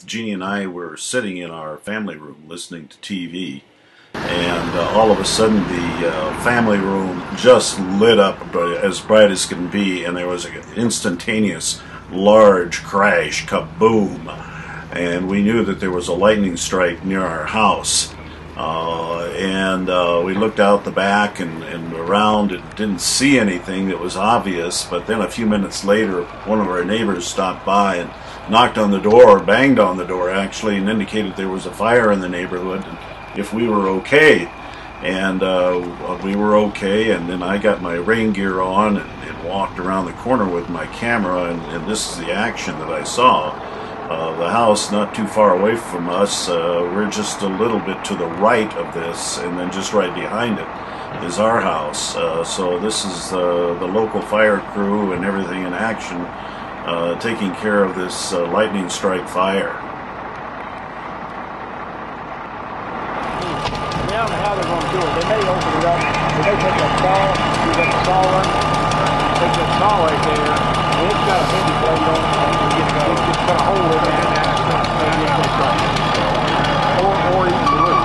Jeannie and I were sitting in our family room listening to TV, and all of a sudden the family room just lit up as bright as can be, and there was an instantaneous large crash, kaboom, and we knew that there was a lightning strike near our house. We looked out the back and around and didn't see anything that was obvious, but then a few minutes later one of our neighbors stopped by and knocked on the door, banged on the door actually, and indicated there was a fire in the neighborhood and if we were okay. And we were okay, and then I got my rain gear on and walked around the corner with my camera, and this is the action that I saw. The house not too far away from us, we're just a little bit to the right of this, and then just right behind it is our house. So this is the local fire crew and everything in action, taking care of this lightning strike fire. I don't know how they're going to do it. They may open it up. They may take that saw, do that saw run, take that saw right there, and it's got a heavy blade on it, and you can just put a hole in it, and that's not maybe it's going to strike. Or even the roof.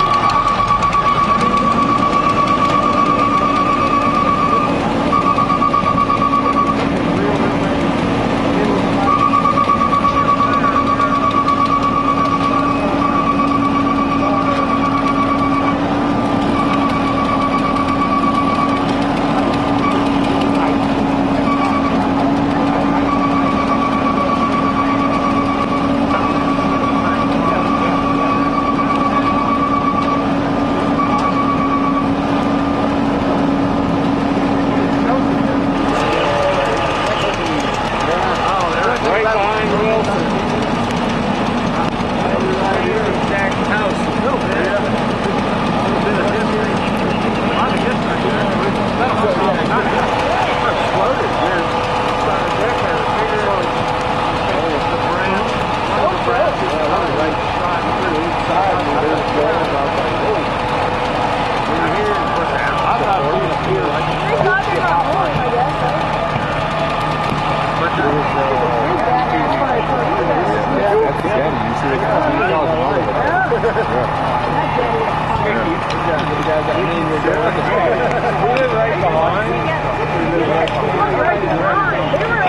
They were